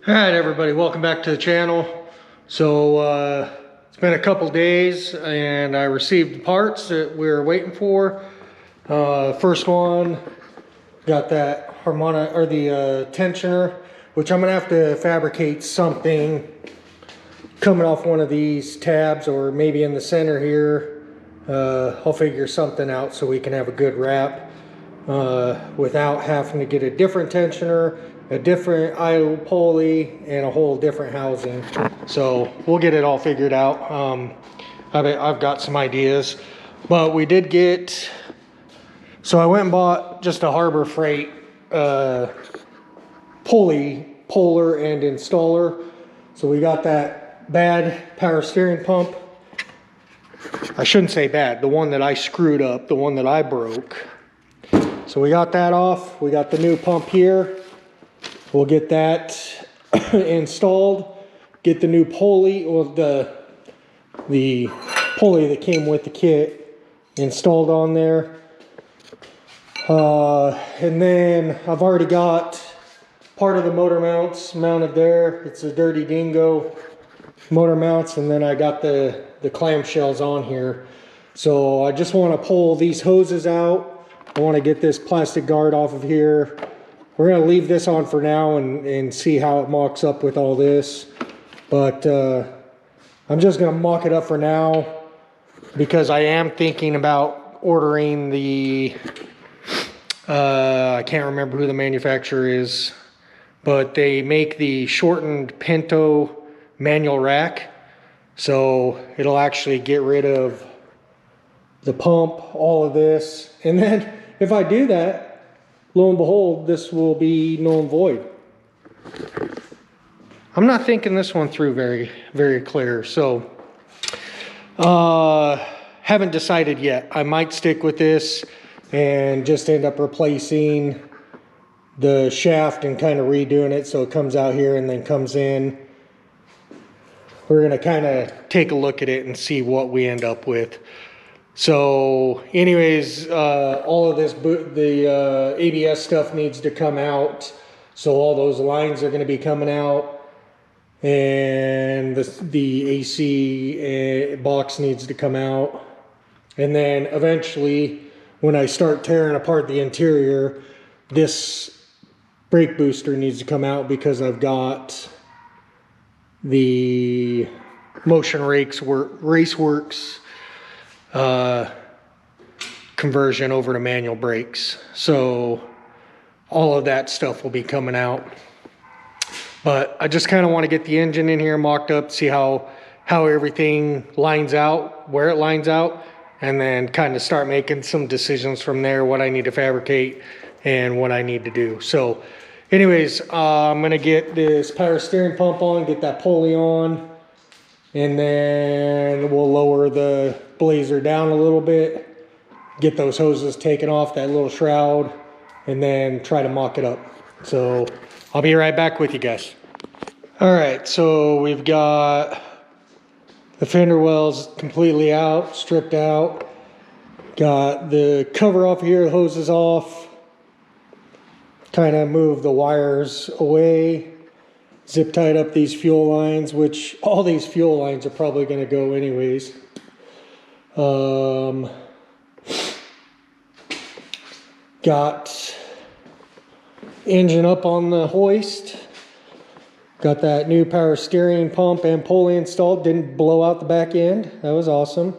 All right, everybody, welcome back to the channel. So it's been a couple days and I received the parts that we were waiting for. First one, got that harmonic or the tensioner, which I'm gonna have to fabricate something coming off one of these tabs or maybe in the center here. I'll figure something out so we can have a good wrap without having to get a different tensioner, a different idle pulley, and a whole different housing. So we'll get it all figured out. I've got some ideas, but we did get, so I went and bought just a Harbor Freight pulley, puller and installer. So we got that bad power steering pump. I shouldn't say bad, the one that I screwed up, the one that I broke. So we got that off. We got the new pump here. We'll get that installed. Get the new pulley, or the pulley that came with the kit installed on there. And then I've already got part of the motor mounts mounted there. It's a Dirty Dingo motor mounts, and then I got the clamshells on here. So I just want to pull these hoses out. I want to get this plastic guard off of here. We're going to leave this on for now and see how it mocks up with all this. But I'm just going to mock it up for now because I am thinking about ordering the, I can't remember who the manufacturer is, but they make the shortened Pinto manual rack. So it'll actually get rid of the pump, all of this. And then if I do that, lo and behold, this will be null and void. I'm not thinking this one through very clear. So haven't decided yet. I might stick with this and just end up replacing the shaft and kind of redoing it so it comes out here and then comes in. We're going to kind of take a look at it and see what we end up with. So anyways, all of this, the ABS stuff needs to come out. So all those lines are going to be coming out. And the AC box needs to come out. And then eventually, when I start tearing apart the interior, this brake booster needs to come out because I've got the Motion Raceworks conversion over to manual brakes. So all of that stuff will be coming out. But I just kind of want to get the engine in here mocked up, see how everything lines out, where it lines out, and then kind of start making some decisions from there, what I need to fabricate and what I need to do. So anyways, I'm going to get this power steering pump on, get that pulley on, and then we'll lower the blazer down a little bit, get those hoses taken off that little shroud, and then try to mock it up. So I'll be right back with you guys. All right, so we've got the fender wells completely out, stripped out. Got the cover off here, the hoses off. Kind of move the wires away. Zip tied up these fuel lines, which all these fuel lines are probably going to go anyways. Got engine up on the hoist. Got that new power steering pump and pulley installed. Didn't blow out the back end. That was awesome.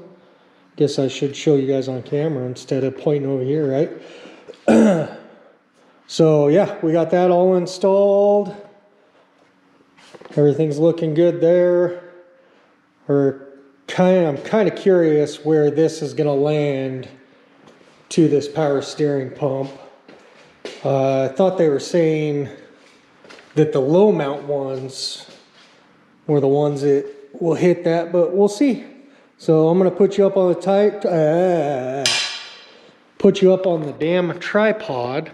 Guess I should show you guys on camera instead of pointing over here, right? So yeah, we got that all installed. Everything's looking good there. I'm kind of curious where this is going to land to this power steering pump. I thought they were saying that the low mount ones were the ones that will hit that, but we'll see. So I'm going to put you up on the put you up on the damn tripod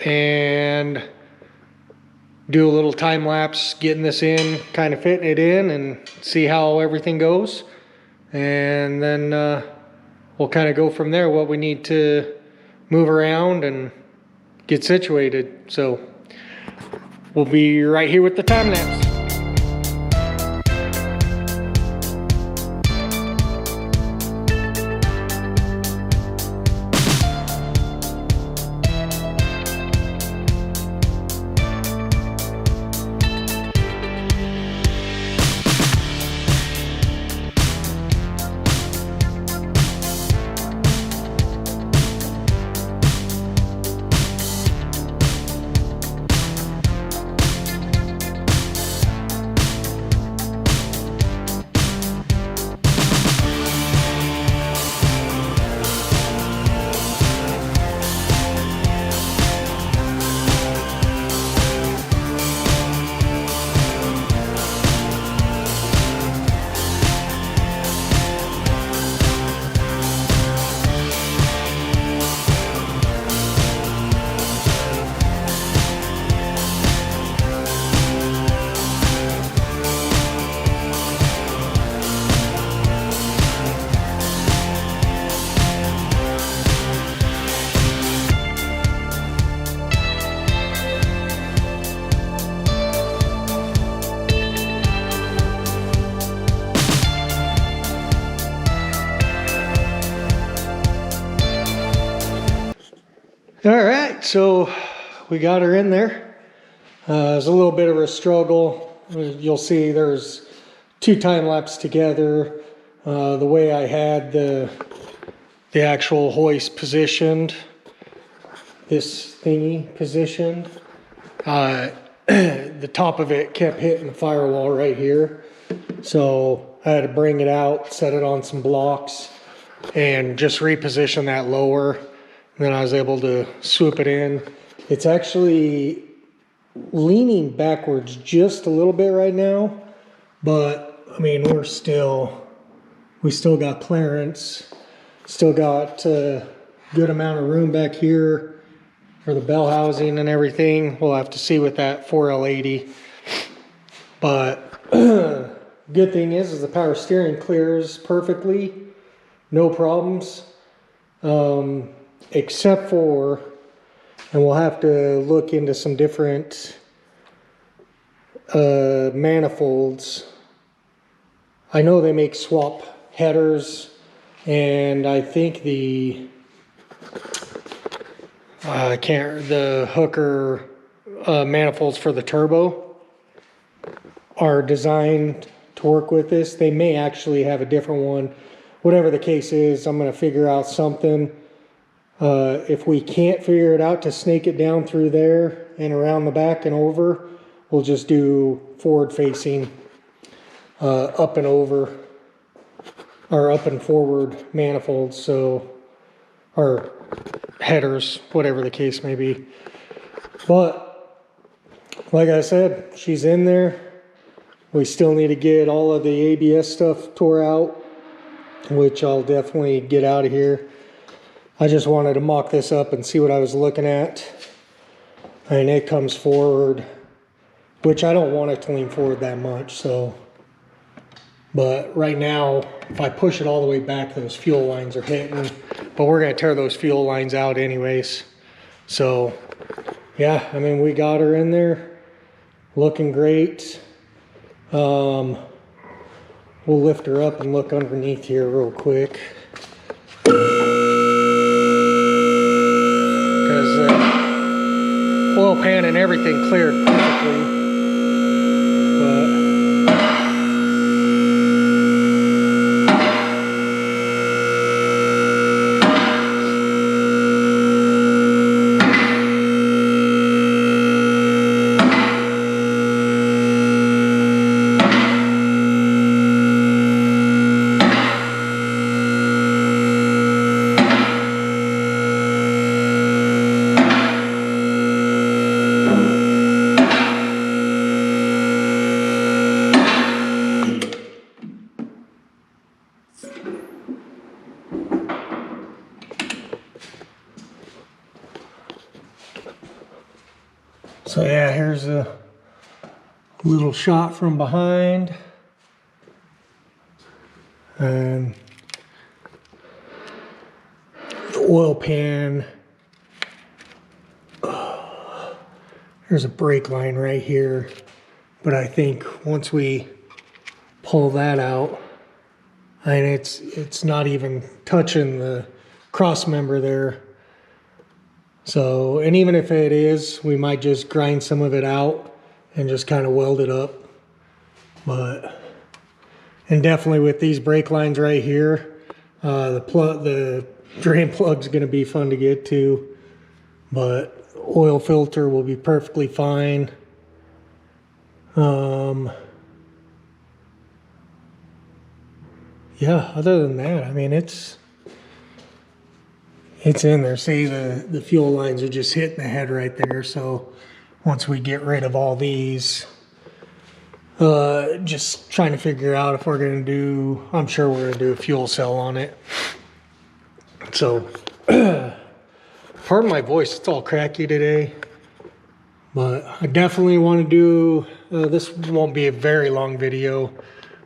and do a little time lapse getting this in, kind of fitting it in, and see how everything goes. And then we'll kind of go from there, what we need to move around and get situated. So we'll be right here with the time lapse. All right, so we got her in there. It was a little bit of a struggle. You'll see there's 2 time lapse together. The way I had the actual hoist positioned, this thingy positioned, the top of it kept hitting the firewall right here. So I had to bring it out, set it on some blocks, and just reposition that lower. And then I was able to swoop it in. It's actually leaning backwards just a little bit right now, but I mean, we still got clearance, still got a good amount of room back here for the bell housing and everything. We'll have to see with that 4L80. But good thing is the power steering clears perfectly, no problems. Except for, and we'll have to look into some different manifolds. I know they make swap headers, and I think the hooker manifolds for the turbo are designed to work with this. They may actually have a different one. Whatever the case is, I'm going to figure out something. If we can't figure it out to snake it down through there and around the back and over, we'll just do forward facing, up and over, or up and forward manifolds, so, or headers, whatever the case may be. But like I said, she's in there. We still need to get all of the ABS stuff tore out, which I'll definitely get out of here. I just wanted to mock this up and see what I was looking at. And it comes forward, which I don't want it to lean forward that much, so. But right now, if I push it all the way back, those fuel lines are hitting. But we're gonna tear those fuel lines out anyways. So, yeah, I mean, we got her in there, looking great. We'll lift her up and look underneath here real quick. Oil pan and everything cleared perfectly. So yeah, here's a little shot from behind. And the oil pan there's a brake line right here, but I think once we pull that out, and it's not even touching the cross member there. So, and even if it is, we might just grind some of it out and just kind of weld it up. But, and definitely with these brake lines right here, the drain plug's going to be fun to get to, but oil filter will be perfectly fine. Yeah, other than that, I mean, it's in there. See, the fuel lines are just hitting the head right there. So once we get rid of all these, just trying to figure out if we're going to do, I'm sure we're going to do a fuel cell on it. So, pardon my voice, it's all cracky today. But I definitely want to do, this won't be a very long video,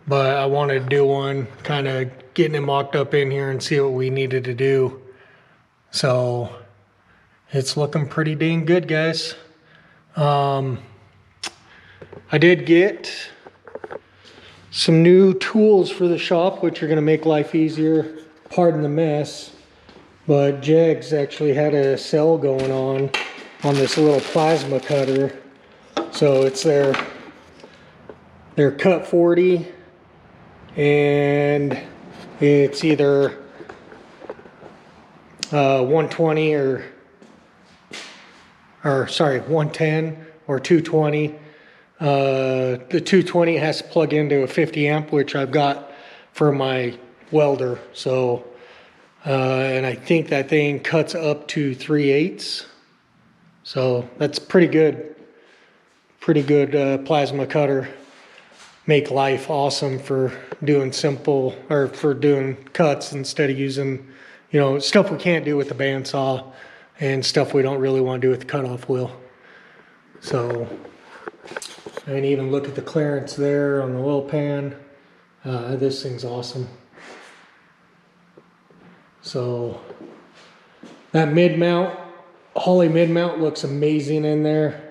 but I wanted to do one kind of getting it mocked up in here and see what we needed to do. So it's looking pretty dang good, guys. I did get some new tools for the shop, which are going to make life easier. Pardon the mess, but Jegs actually had a sale going on this little plasma cutter. So it's their cut 40, and it's either 120 or sorry, 110 or 220. The 220 has to plug into a 50 amp, which I've got for my welder. So, and I think that thing cuts up to 3/8. So that's pretty good plasma cutter. Make life awesome for doing simple, or for doing cuts instead of using, you know, stuff we can't do with the bandsaw and stuff we don't really want to do with the cutoff wheel. So, and even look at the clearance there on the oil pan. This thing's awesome. So that mid mount, Holley mid mount, looks amazing in there.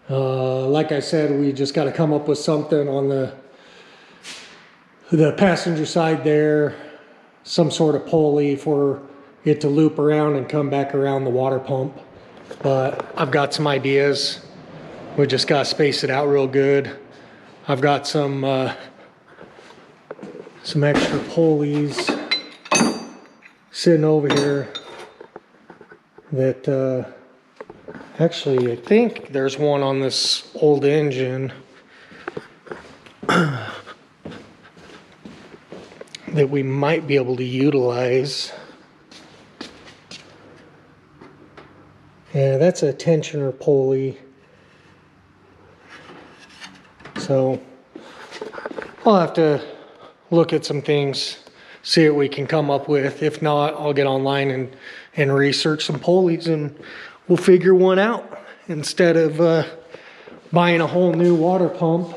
Like I said, we just got to come up with something on the passenger side there, some sort of pulley for it to loop around and come back around the water pump. But I've got some ideas. We just got to space it out real good. I've got some extra pulleys sitting over here that actually, I think there's one on this old engine that we might be able to utilize. Yeah, that's a tensioner pulley. So I'll have to look at some things, see what we can come up with. If not, I'll get online and research some pulleys, and we'll figure one out instead of buying a whole new water pump.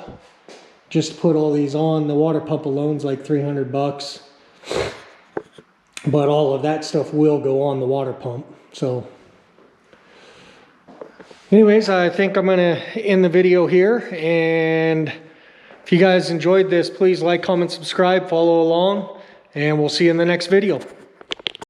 Just put all these on. The water pump alone's like $300, but all of that stuff will go on the water pump. So anyways, I think I'm gonna end the video here, and if you guys enjoyed this, please like, comment, subscribe, follow along, and we'll see you in the next video.